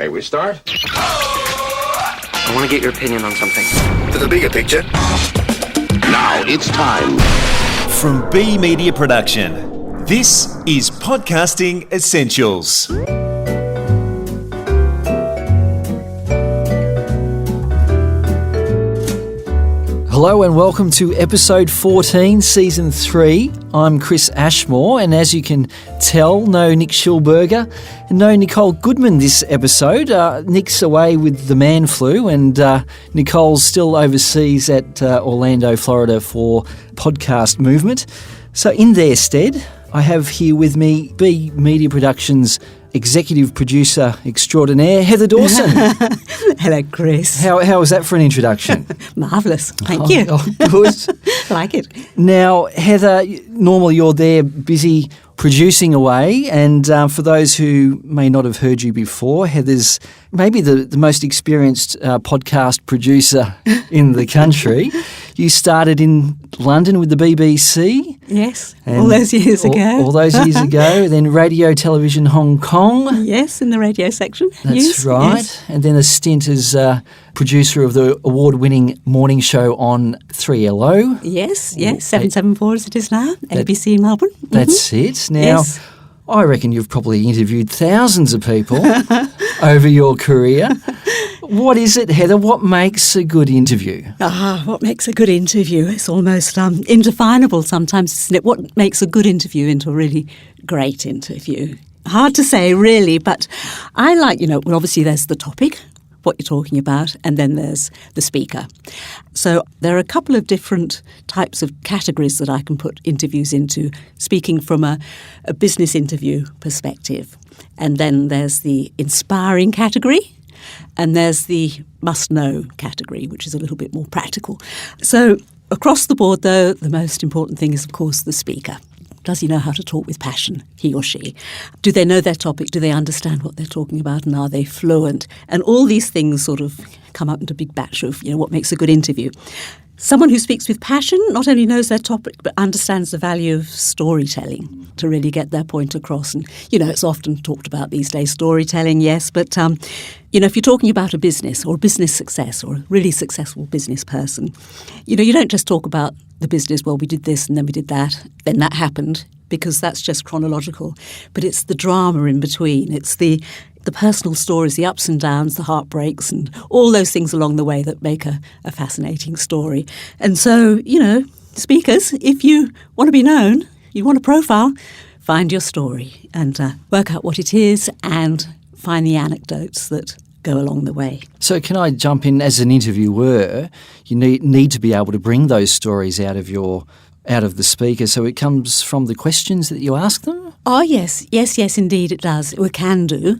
May we start? I want to get your opinion on something. To the bigger picture. Now it's time. From B Media Production, this is Podcasting Essentials. Hello and welcome to episode 14, season 3. I'm Chris Ashmore, and as you can tell, no Nick Schulberger and no Nicole Goodman this episode. Nick's away with the man flu, and Nicole's still overseas at Orlando, Florida for podcast movement. So in their stead, I have here with me B Media Productions executive producer extraordinaire, Heather Dawson. Hello, Chris. How was that for an introduction? Marvellous. Thank you. Oh, good. Like it. Now, Heather, normally you're there busy producing away, and for those who may not have heard you before, Heather's maybe the most experienced podcast producer in the country. You started in London with the BBC. Yes, all those years ago. All those years ago. Then Radio Television Hong Kong. Yes, in the radio section. That's right. Yes. And then a stint as producer of the award-winning morning show on 3LO. Yes, 774 as it is now, ABC in Melbourne. That's it. Now, yes. I reckon you've probably interviewed thousands of people over your career. What is it, Heather? What makes a good interview? What makes a good interview? It's almost indefinable sometimes, isn't it? What makes a good interview into a really great interview? Hard to say, really, but I like, well, obviously there's the topic, what you're talking about, and then there's the speaker. So there are a couple of different types of categories that I can put interviews into, speaking from a business interview perspective. And then there's the inspiring category, and there's the must-know category, which is a little bit more practical. So across the board, though, the most important thing is, of course, the speaker. Does he know how to talk with passion, he or she? Do they know their topic? Do they understand what they're talking about? And are they fluent? And all these things sort of come up into a big batch of, what makes a good interview. Someone who speaks with passion not only knows their topic, but understands the value of storytelling to really get their point across. And, it's often talked about these days, storytelling, yes, but, if you're talking about a business or a business success or a really successful business person, you don't just talk about the business, well, we did this and then we did that, then that happened, because that's just chronological. But it's the drama in between. It's the personal stories, the ups and downs, the heartbreaks, and all those things along the way that make a fascinating story. And so, speakers, if you want to be known, you want a profile, find your story and work out what it is and find the anecdotes that go along the way. So can I jump in? As an interviewer, you need to be able to bring those stories out of the speaker. So it comes from the questions that you ask them? Oh, yes, indeed it does. It can do.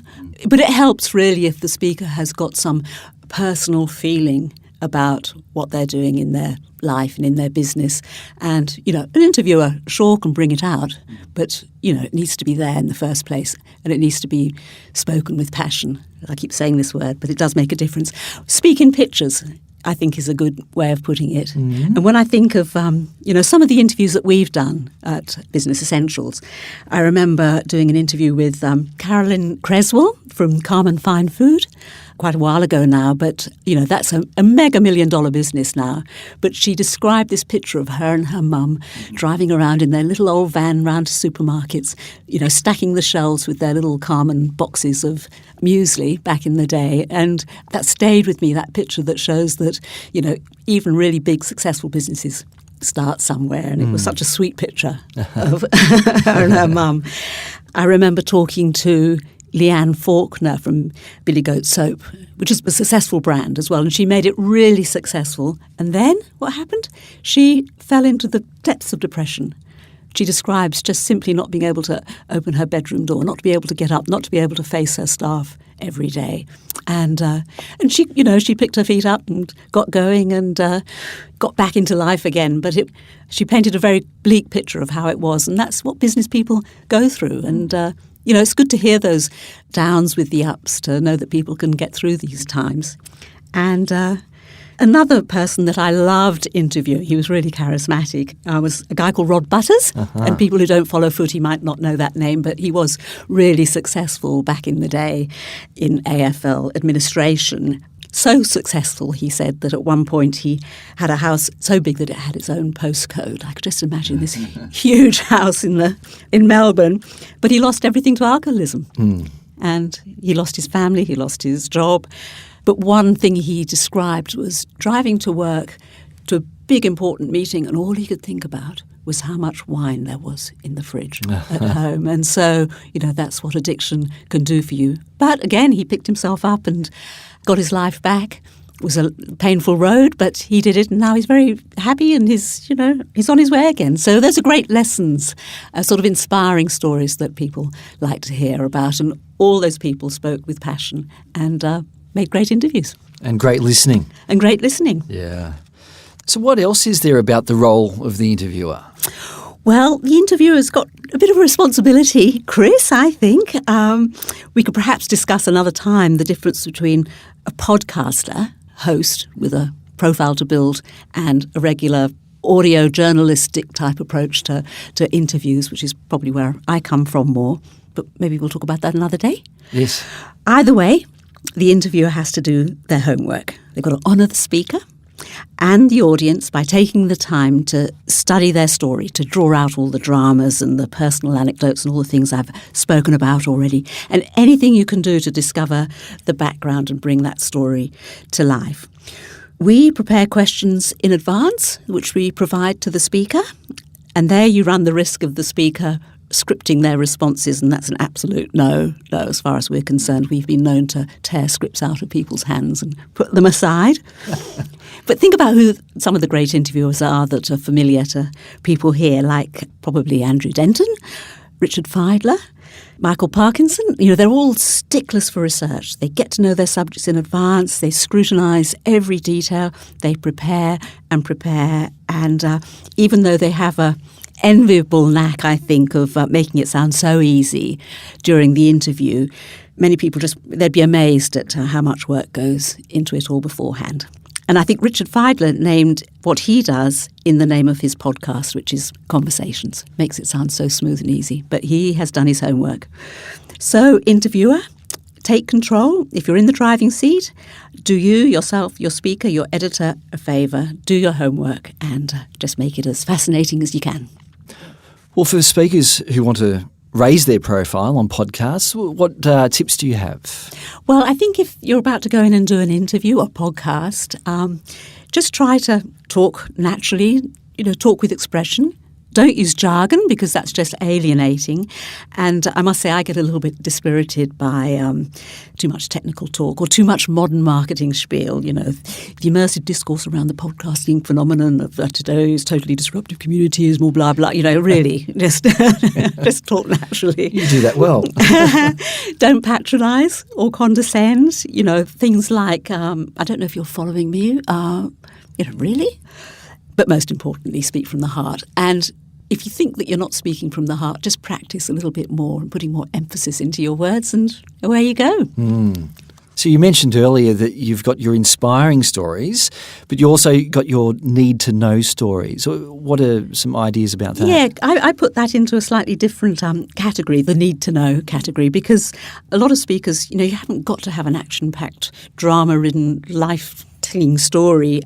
But it helps really if the speaker has got some personal feeling about what they're doing in their life and in their business. And, an interviewer sure can bring it out, but, it needs to be there in the first place, and it needs to be spoken with passion. I keep saying this word, but it does make a difference. Speak in pictures, I think, is a good way of putting it. Mm-hmm. And when I think of, some of the interviews that we've done at Business Essentials, I remember doing an interview with Carolyn Creswell from Carmen Fine Food quite a while ago now, but, that's a mega $1 million business now. But she described this picture of her and her mum driving around in their little old van round to supermarkets, stacking the shelves with their little Carmen boxes of muesli back in the day. And that stayed with me, that picture that shows that, even really big successful businesses start somewhere. And it was such a sweet picture of her and her mum. I remember talking to Leanne Faulkner from Billy Goat Soap, which is a successful brand as well, and she made it really successful. And then what happened? She fell into the depths of depression. She describes just simply not being able to open her bedroom door, not to be able to get up, not to be able to face her staff every day. And she, she picked her feet up and got going and got back into life again. But she painted a very bleak picture of how it was, and that's what business people go through. And it's good to hear those downs with the ups, to know that people can get through these times. And Another person that I loved interviewing, he was really charismatic, was a guy called Rod Butters. And people who don't follow footy might not know that name, but he was really successful back in the day in AFL administration. So successful, he said, that at one point he had a house so big that it had its own postcode. I could just imagine this huge house in Melbourne. But he lost everything to alcoholism. And he lost his family, he lost his job. But one thing he described was driving to work to a big important meeting, and all he could think about was how much wine there was in the fridge at home. And so, that's what addiction can do for you. But again, he picked himself up and got his life back. It was a painful road, but he did it, and now he's very happy, and he's on his way again. So those are great lessons, sort of inspiring stories that people like to hear about. And all those people spoke with passion and made great interviews. And great listening. Yeah. So what else is there about the role of the interviewer? Well, the interviewer's got a bit of a responsibility, Chris, I think. We could perhaps discuss another time the difference between a podcaster, host with a profile to build, and a regular audio journalistic type approach to interviews, which is probably where I come from more. But maybe we'll talk about that another day. Yes. Either way, the interviewer has to do their homework. They've got to honour the speaker and the audience by taking the time to study their story, to draw out all the dramas and the personal anecdotes and all the things I've spoken about already, and anything you can do to discover the background and bring that story to life. We prepare questions in advance, which we provide to the speaker, and there you run the risk of the speaker scripting their responses, and that's an absolute no as far as we're concerned. We've been known to tear scripts out of people's hands and put them aside. But think about who some of the great interviewers are that are familiar to people here, like probably Andrew Denton, Richard Feidler, Michael Parkinson. They're all sticklers for research. They get to know their subjects in advance. They scrutinise every detail. They prepare. And even though they have a enviable knack, I think, of making it sound so easy during the interview, many people they'd be amazed at how much work goes into it all beforehand. And I think Richard Feidler named what he does in the name of his podcast, which is Conversations. Makes it sound so smooth and easy, but he has done his homework. So, interviewer, take control. If you're in the driving seat, do you, yourself, your speaker, your editor a favour, do your homework and just make it as fascinating as you can. Well, for speakers who want to raise their profile on podcasts, what tips do you have? Well, I think if you're about to go in and do an interview or podcast, just try to talk naturally, talk with expression. Don't use jargon because that's just alienating. And I must say I get a little bit dispirited by too much technical talk or too much modern marketing spiel. The immersive discourse around the podcasting phenomenon of today's totally disruptive community is more blah, blah. Really, just talk naturally. You do that well. Don't patronise or condescend. Things like, I don't know if you're following me, really? But most importantly, speak from the heart. And if you think that you're not speaking from the heart, just practice a little bit more and putting more emphasis into your words, and away you go. So you mentioned earlier that you've got your inspiring stories, but you also got your need-to-know stories. What are some ideas about that? Yeah, I put that into a slightly different category, the need-to-know category, because a lot of speakers, you haven't got to have an action-packed, drama-ridden, life-telling story.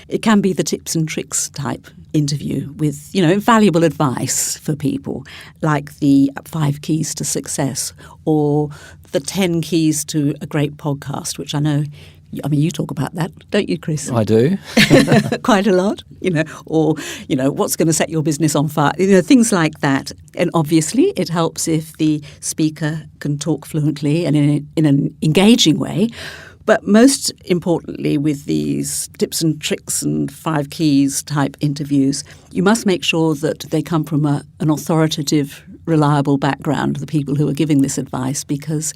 It can be the tips and tricks type interview with, valuable advice for people, like the 5 keys to success or the 10 keys to a great podcast, which I know, you talk about that, don't you, Chris? I do. Quite a lot, or, what's going to set your business on fire, things like that. And obviously it helps if the speaker can talk fluently and in an engaging way. But most importantly, with these tips and tricks and 5 keys type interviews, you must make sure that they come from an authoritative, reliable background, the people who are giving this advice, because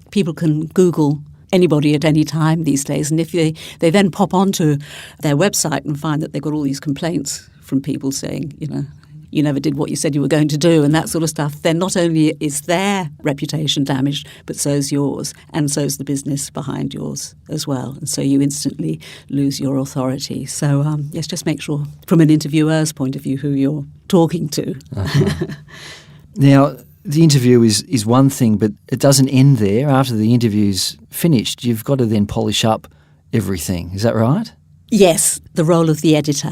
people can Google anybody at any time these days. And if they then pop onto their website and find that they've got all these complaints from people saying, you never did what you said you were going to do and that sort of stuff, then not only is their reputation damaged, but so's yours, and so's the business behind yours as well. And so you instantly lose your authority. So, yes, just make sure from an interviewer's point of view who you're talking to. Now, the interview is one thing, but it doesn't end there. After the interview's finished, you've got to then polish up everything. Is that right? Yes, the role of the editor,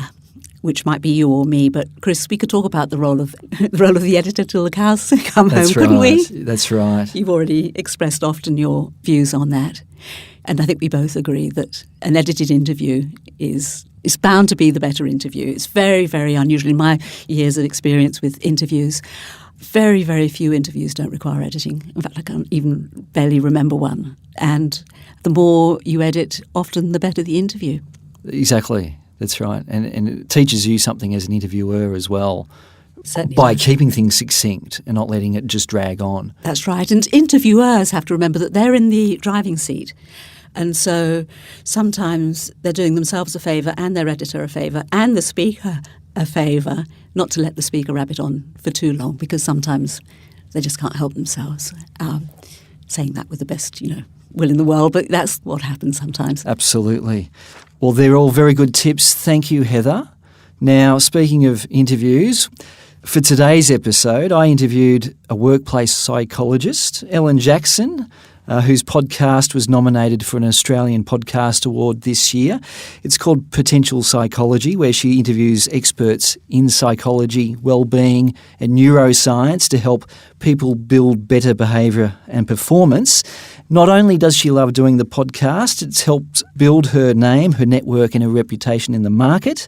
which might be you or me, but Chris, we could talk about the role of the editor till the cows come home, couldn't we? That's right. You've already expressed often your views on that. And I think we both agree that an edited interview is bound to be the better interview. It's very, very unusual. In my years of experience with interviews, very, very few interviews don't require editing. In fact, I can't even barely remember one. And the more you edit, often the better the interview. Exactly. That's right. And it teaches you something as an interviewer as well. Certainly by does. keeping things succinct and not letting it just drag on. That's right. And interviewers have to remember that they're in the driving seat. And so sometimes they're doing themselves a favour and their editor a favour and the speaker a favour not to let the speaker rabbit on for too long, because sometimes they just can't help themselves. Saying that with the best, will in the world, but that's what happens sometimes. Absolutely. Well, they're all very good tips. Thank you, Heather. Now, speaking of interviews, for today's episode, I interviewed a workplace psychologist, Ellen Jackson, whose podcast was nominated for an Australian Podcast Award this year. It's called Potential Psychology, where she interviews experts in psychology, well-being and neuroscience to help people build better behaviour and performance. Not only does she love doing the podcast, it's helped build her name, her network and her reputation in the market.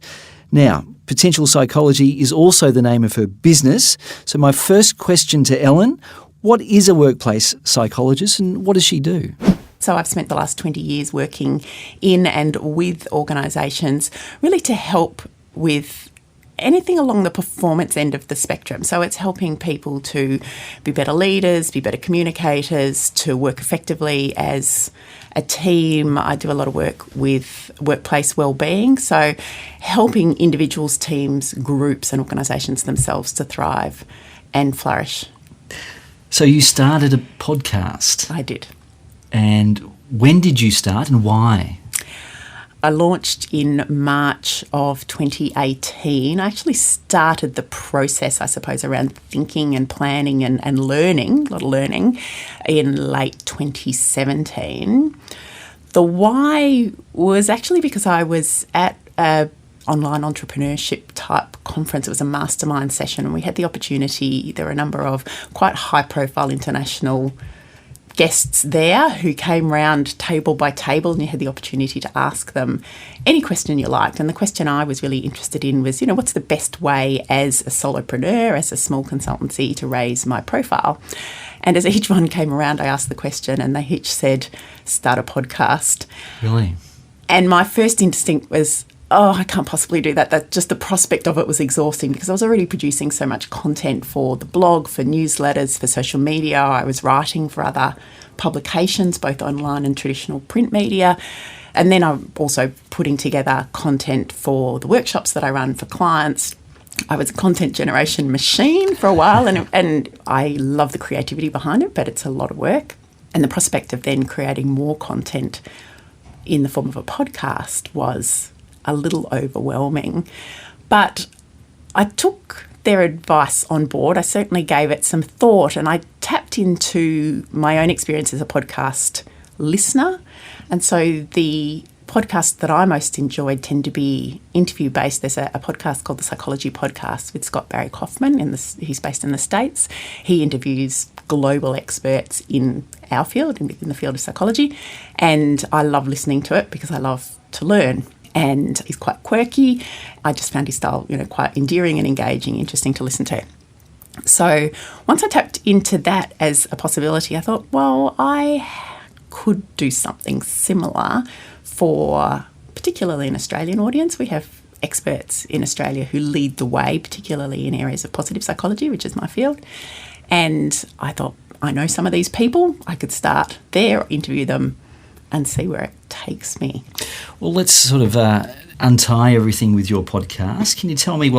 Now, Potential Psychology is also the name of her business. So my first question to Ellen, what is a workplace psychologist and what does she do? So I've spent the last 20 years working in and with organisations really to help with anything along the performance end of the spectrum. So it's helping people to be better leaders, be better communicators, to work effectively as a team. I do a lot of work with workplace wellbeing, so helping individuals, teams, groups and organisations themselves to thrive and flourish. So you started a podcast. I did. And when did you start and why? I launched in March of 2018. I actually started the process, I suppose, around thinking and planning and learning, a lot of learning, in late 2017. The why was actually because I was at a online entrepreneurship type conference. It was a mastermind session and we had the opportunity, there were a number of quite high profile international guests there who came round table by table, and you had the opportunity to ask them any question you liked. And the question I was really interested in was, what's the best way as a solopreneur, as a small consultancy, to raise my profile? And as each one came around, I asked the question and they each said, start a podcast. Really? And my first instinct was, I can't possibly do that. That just the prospect of it was exhausting because I was already producing so much content for the blog, for newsletters, for social media. I was writing for other publications, both online and traditional print media. And then I'm also putting together content for the workshops that I run for clients. I was a content generation machine for a while and I love the creativity behind it, but it's a lot of work. And the prospect of then creating more content in the form of a podcast was a little overwhelming. But I took their advice on board. I certainly gave it some thought and I tapped into my own experience as a podcast listener. And so the podcasts that I most enjoyed tend to be interview-based. There's a podcast called the Psychology Podcast with Scott Barry Kaufman. He's based in the States. He interviews global experts in our field, in the field of psychology. And I love listening to it because I love to learn. And he's quite quirky. I just found his style, quite endearing and engaging, interesting to listen to. So once I tapped into that as a possibility, I thought, well, I could do something similar for particularly an Australian audience. We have experts in Australia who lead the way, particularly in areas of positive psychology, which is my field. And I thought, I know some of these people. I could start there, interview them, and see where it takes me. Well, let's sort of untie everything with your podcast. Can you tell me,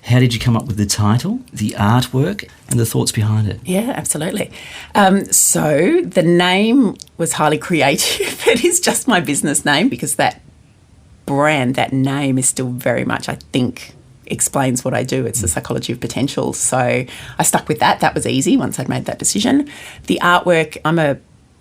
how did you come up with the title, the artwork, and the thoughts behind it? Yeah, absolutely. So the name was highly creative. It is just my business name because that brand, that name is still very much, I think, explains what I do. It's the psychology of potential. So I stuck with that. That was easy once I'd made that decision. The artwork, I'm a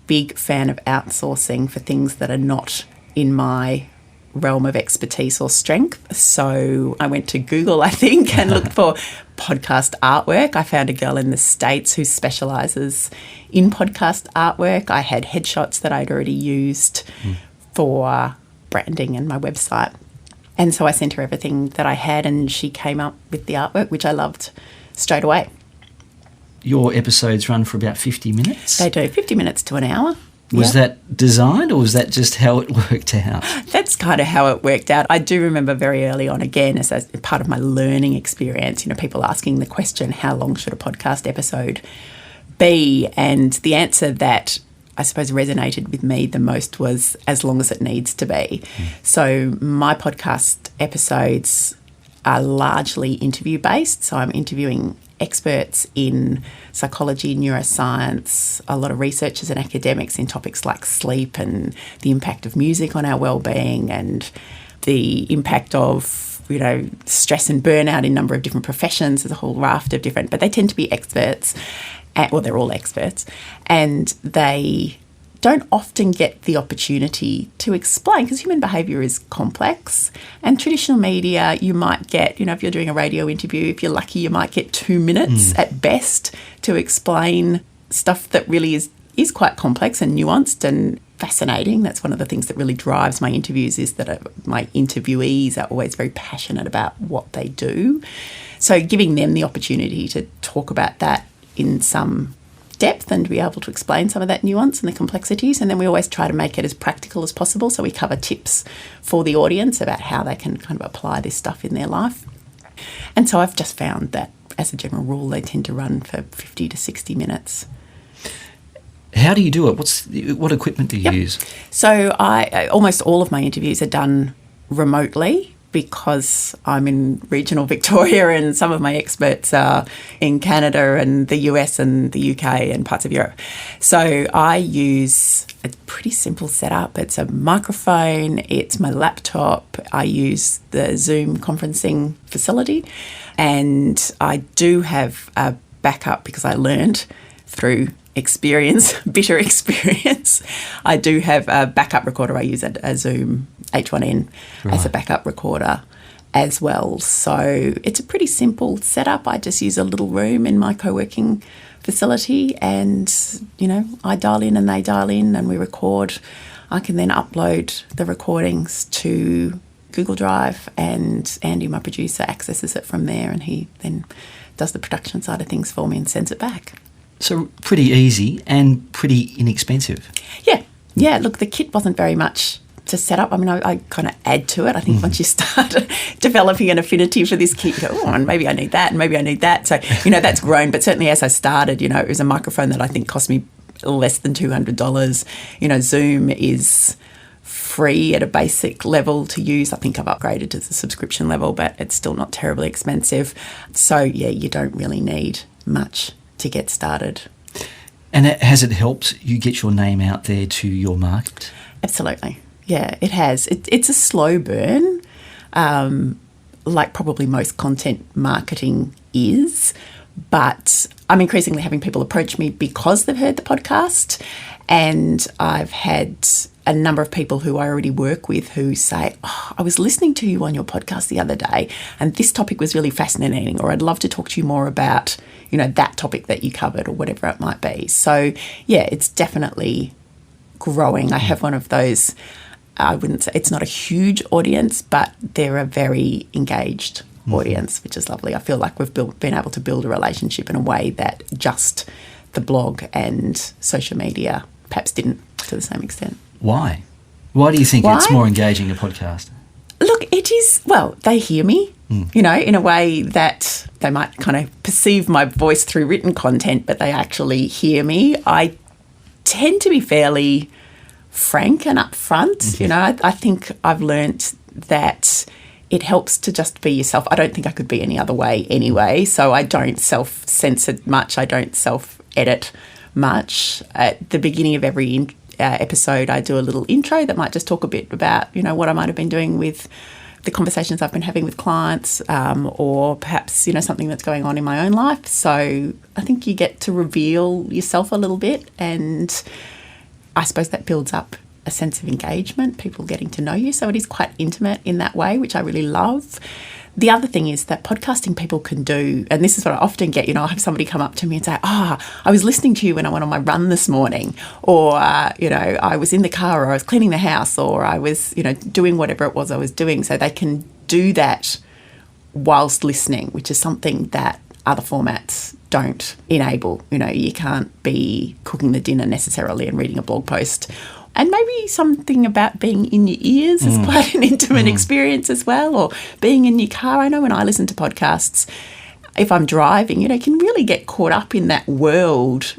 big fan of outsourcing for things that are not in my realm of expertise or strength. So I went to Google, I think, and looked for podcast artwork. I found a girl in the States who specialises in podcast artwork. I had headshots that I'd already used for branding and my website. And so I sent her everything that I had and she came up with the artwork, which I loved straight away. Your episodes run for about 50 minutes? They do, 50 minutes to an hour. Was that designed or was that just how it worked out? That's kind of how it worked out. I do remember very early on, again, as part of my learning experience, people asking the question, how long should a podcast episode be? And the answer that I suppose resonated with me the most was as long as it needs to be. So my podcast episodes are largely interview-based. So I'm interviewing experts in psychology, neuroscience, a lot of researchers and academics in topics like sleep and the impact of music on our well-being and the impact of, stress and burnout in a number of different professions. There's a whole raft of different, but they tend to be experts, they're all experts, and they don't often get the opportunity to explain because human behaviour is complex. And traditional media, you might get, if you're doing a radio interview, if you're lucky, you might get 2 minutes at best to explain stuff that really is quite complex and nuanced and fascinating. That's one of the things that really drives my interviews is that my interviewees are always very passionate about what they do. So giving them the opportunity to talk about that in some depth and to be able to explain some of that nuance and the complexities. And then we always try to make it as practical as possible. So we cover tips for the audience about how they can kind of apply this stuff in their life. And so I've just found that as a general rule, they tend to run for 50 to 60 minutes. How do you do it? What equipment do you use? So almost all of my interviews are done remotely because I'm in regional Victoria and some of my experts are in Canada and the US and the UK and parts of Europe. So I use a pretty simple setup. It's a microphone, it's my laptop, I use the Zoom conferencing facility, and I do have a backup because I learned through bitter experience. I do have a backup recorder. I use a Zoom H1N as a backup recorder as well. So it's a pretty simple setup. I just use a little room in my co-working facility and, I dial in and they dial in and we record. I can then upload the recordings to Google Drive and Andy, my producer, accesses it from there and he then does the production side of things for me and sends it back. So pretty easy and pretty inexpensive. Yeah. Look, the kit wasn't very much to set up. I mean, I kind of add to it. I think once you start developing an affinity for this kit, you go, and maybe I need that and maybe I need that. So, that's grown. But certainly as I started, it was a microphone that I think cost me less than $200. Zoom is free at a basic level to use. I think I've upgraded to the subscription level, but it's still not terribly expensive. So, you don't really need much to get started. And has it helped you get your name out there to your market? Absolutely. Yeah, it has. It's a slow burn, like probably most content marketing is, but I'm increasingly having people approach me because they've heard the podcast, and I've had a number of people who I already work with who say, I was listening to you on your podcast the other day and this topic was really fascinating, or I'd love to talk to you more about, that topic that you covered or whatever it might be. So, yeah, it's definitely growing. I have one of those, I wouldn't say, it's not a huge audience, but they're a very engaged audience, which is lovely. I feel like we've been able to build a relationship in a way that just the blog and social media perhaps didn't to the same extent. Why? Why do you think it's more engaging, a podcast? Look, it is, they hear me, in a way that they might kind of perceive my voice through written content, but they actually hear me. I tend to be fairly frank and upfront. I think I've learnt that it helps to just be yourself. I don't think I could be any other way anyway, so I don't self-censor much. I don't self-edit much. At the beginning of every episode, I do a little intro that might just talk a bit about, what I might have been doing with the conversations I've been having with clients, or perhaps, something that's going on in my own life. So I think you get to reveal yourself a little bit, and I suppose that builds up a sense of engagement, people getting to know you. So it is quite intimate in that way, which I really love. The other thing is that podcasting people can do, and this is what I often get, I have somebody come up to me and say, I was listening to you when I went on my run this morning, or, I was in the car, or I was cleaning the house, or I was, doing whatever it was I was doing. So they can do that whilst listening, which is something that other formats don't enable. You can't be cooking the dinner necessarily and reading a blog post. And maybe something about being in your ears is quite an intimate experience as well, or being in your car. I know when I listen to podcasts, if I'm driving, can really get caught up in that world.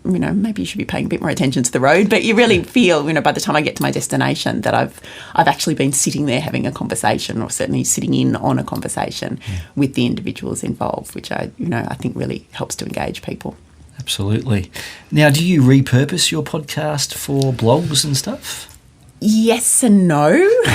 Maybe you should be paying a bit more attention to the road, but you really feel, by the time I get to my destination, that I've actually been sitting there having a conversation, or certainly sitting in on a conversation with the individuals involved, which I think really helps to engage people. Absolutely. Now, do you repurpose your podcast for blogs and stuff? Yes and no.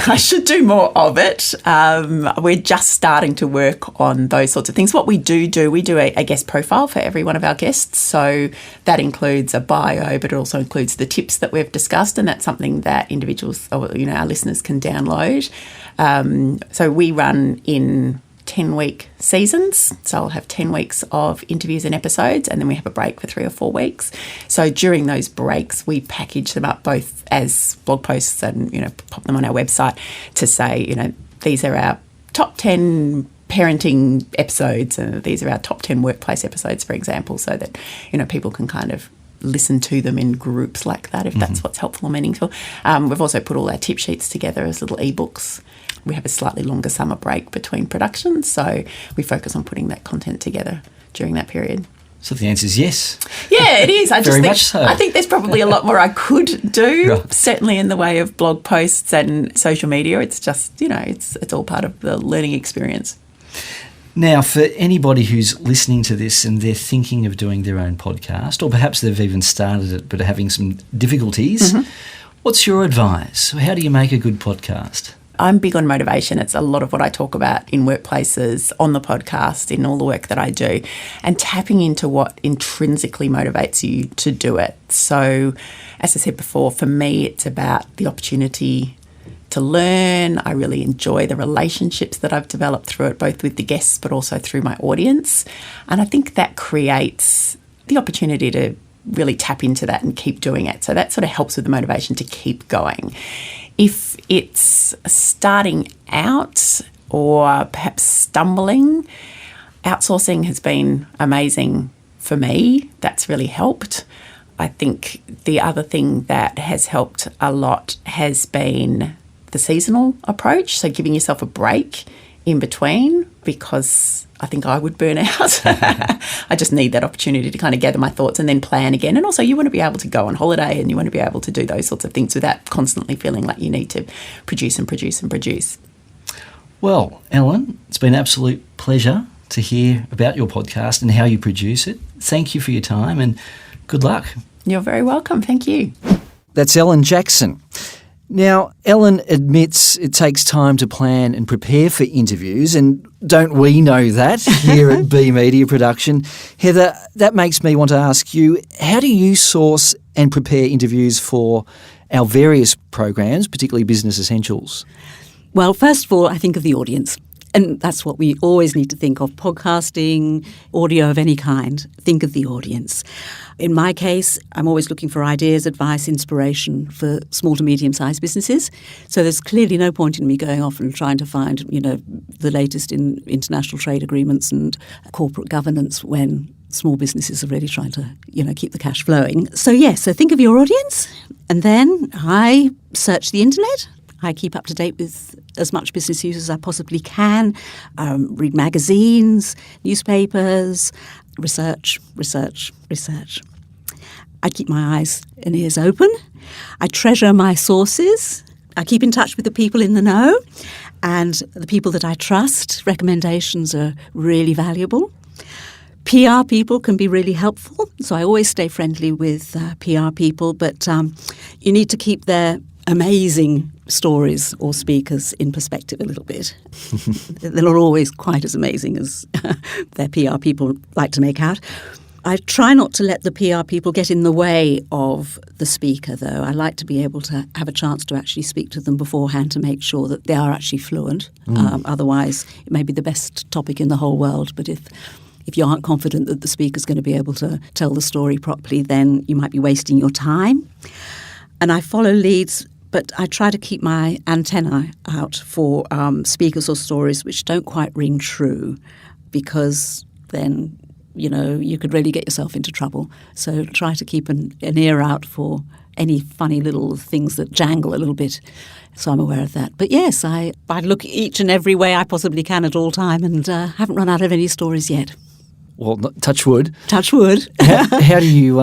I should do more of it. We're just starting to work on those sorts of things. What we do we do a guest profile for every one of our guests. So that includes a bio, but it also includes the tips that we've discussed, and that's something that individuals, or our listeners, can download. So we run in 10-week seasons. So I'll have 10 weeks of interviews and episodes, and then we have a break for 3 or 4 weeks. So during those breaks, we package them up both as blog posts and, pop them on our website to say, these are our top 10 parenting episodes, and these are our top 10 workplace episodes, for example, so that, people can kind of listen to them in groups like that, if that's what's helpful or meaningful. We've also put all our tip sheets together as little ebooks. We have a slightly longer summer break between productions, so we focus on putting that content together during that period. So the answer is yes. Yeah, it is. Very much so. I think there's probably a lot more I could do, right. Certainly in the way of blog posts and social media. It's just, it's all part of the learning experience. Now, for anybody who's listening to this and they're thinking of doing their own podcast, or perhaps they've even started it but are having some difficulties, what's your advice? How do you make a good podcast? I'm big on motivation. It's a lot of what I talk about in workplaces, on the podcast, in all the work that I do, and tapping into what intrinsically motivates you to do it. So, as I said before, for me, it's about the opportunity to learn. I really enjoy the relationships that I've developed through it, both with the guests but also through my audience. And I think that creates the opportunity to really tap into that and keep doing it. So that sort of helps with the motivation to keep going. If it's starting out or perhaps stumbling, outsourcing has been amazing for me. That's really helped. I think the other thing that has helped a lot has been the seasonal approach, so giving yourself a break in between, because I think I would burn out. I just need that opportunity to kind of gather my thoughts and then plan again. And also you want to be able to go on holiday and you want to be able to do those sorts of things without constantly feeling like you need to produce and produce and produce. Well, Ellen, it's been an absolute pleasure to hear about your podcast and how you produce it. Thank you for your time and good luck. You're very welcome. Thank you. That's Ellen Jackson. Now, Ellen admits it takes time to plan and prepare for interviews, and don't we know that here at B Media Production? Heather, that makes me want to ask you, how do you source and prepare interviews for our various programs, particularly Business Essentials? Well, first of all, I think of the audience. And that's what we always need to think of. Podcasting, audio of any kind, think of the audience. In my case, I'm always looking for ideas, advice, inspiration for small to medium-sized businesses. So there's clearly no point in me going off and trying to find, the latest in international trade agreements and corporate governance when small businesses are really trying to, keep the cash flowing. So so think of your audience, and then I search the internet. I keep up to date with as much business news as I possibly can, read magazines, newspapers, research. I keep my eyes and ears open. I treasure my sources I keep in touch with the people in the know and the people that I trust. Recommendations are really valuable. PR people can be really helpful, so I always stay friendly with PR people, but you need to keep their amazing stories or speakers in perspective a little bit. They're not always quite as amazing as their PR people like to make out. I try not to let the PR people get in the way of the speaker, though. I like to be able to have a chance to actually speak to them beforehand to make sure that they are actually fluent. Otherwise, it may be the best topic in the whole world, but if you aren't confident that the speaker's going to be able to tell the story properly, then you might be wasting your time. And I follow leads, but I try to keep my antennae out for speakers or stories which don't quite ring true, because then you could really get yourself into trouble. So try to keep an ear out for any funny little things that jangle a little bit. So I'm aware of that. But yes, I look each and every way I possibly can at all time, and haven't run out of any stories yet. Well, touch wood. Touch wood. How do you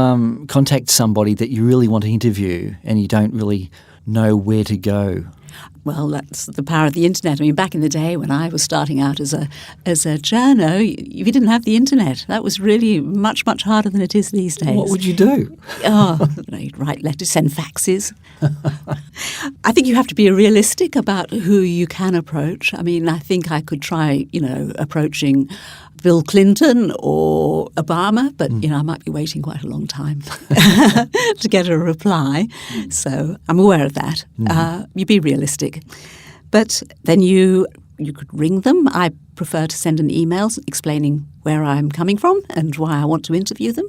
contact somebody that you really want to interview and you don't really know where to go? Well, that's the power of the internet. I mean, back in the day when I was starting out as a journo, you didn't have the internet. That was really much, much harder than it is these days. What would you do? You'd write letters, send faxes. I think you have to be realistic about who you can approach. I mean, I think I could try, approaching Bill Clinton or Obama, but, I might be waiting quite a long time to get a reply. So I'm aware of that. You be realistic. But then you could ring them. I prefer to send an email explaining where I'm coming from and why I want to interview them.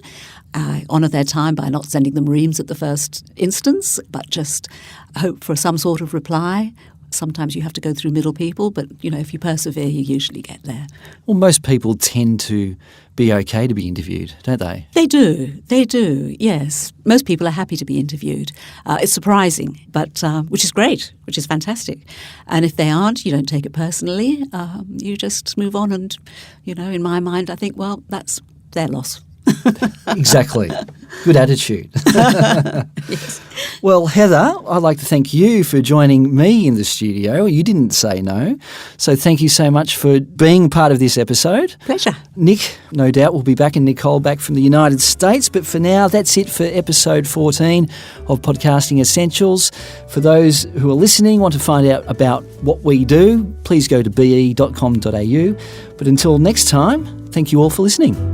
I honour their time by not sending them reams at the first instance, but just hope for some sort of reply. Sometimes you have to go through middle people, but, if you persevere, you usually get there. Well, most people tend to be okay to be interviewed, don't they? They do, yes. Most people are happy to be interviewed. It's surprising, but which is great, which is fantastic. And if they aren't, you don't take it personally. You just move on and, in my mind, I think, well, that's their loss. Exactly. Good attitude. Yes. Well, Heather, I'd like to thank you for joining me in the studio. You didn't say no. So thank you so much for being part of this episode. Pleasure. Nick, no doubt, will be back, and Nicole back from the United States. But for now, that's it for episode 14 of Podcasting Essentials. For those who are listening, want to find out about what we do, please go to be.com.au. But until next time, thank you all for listening.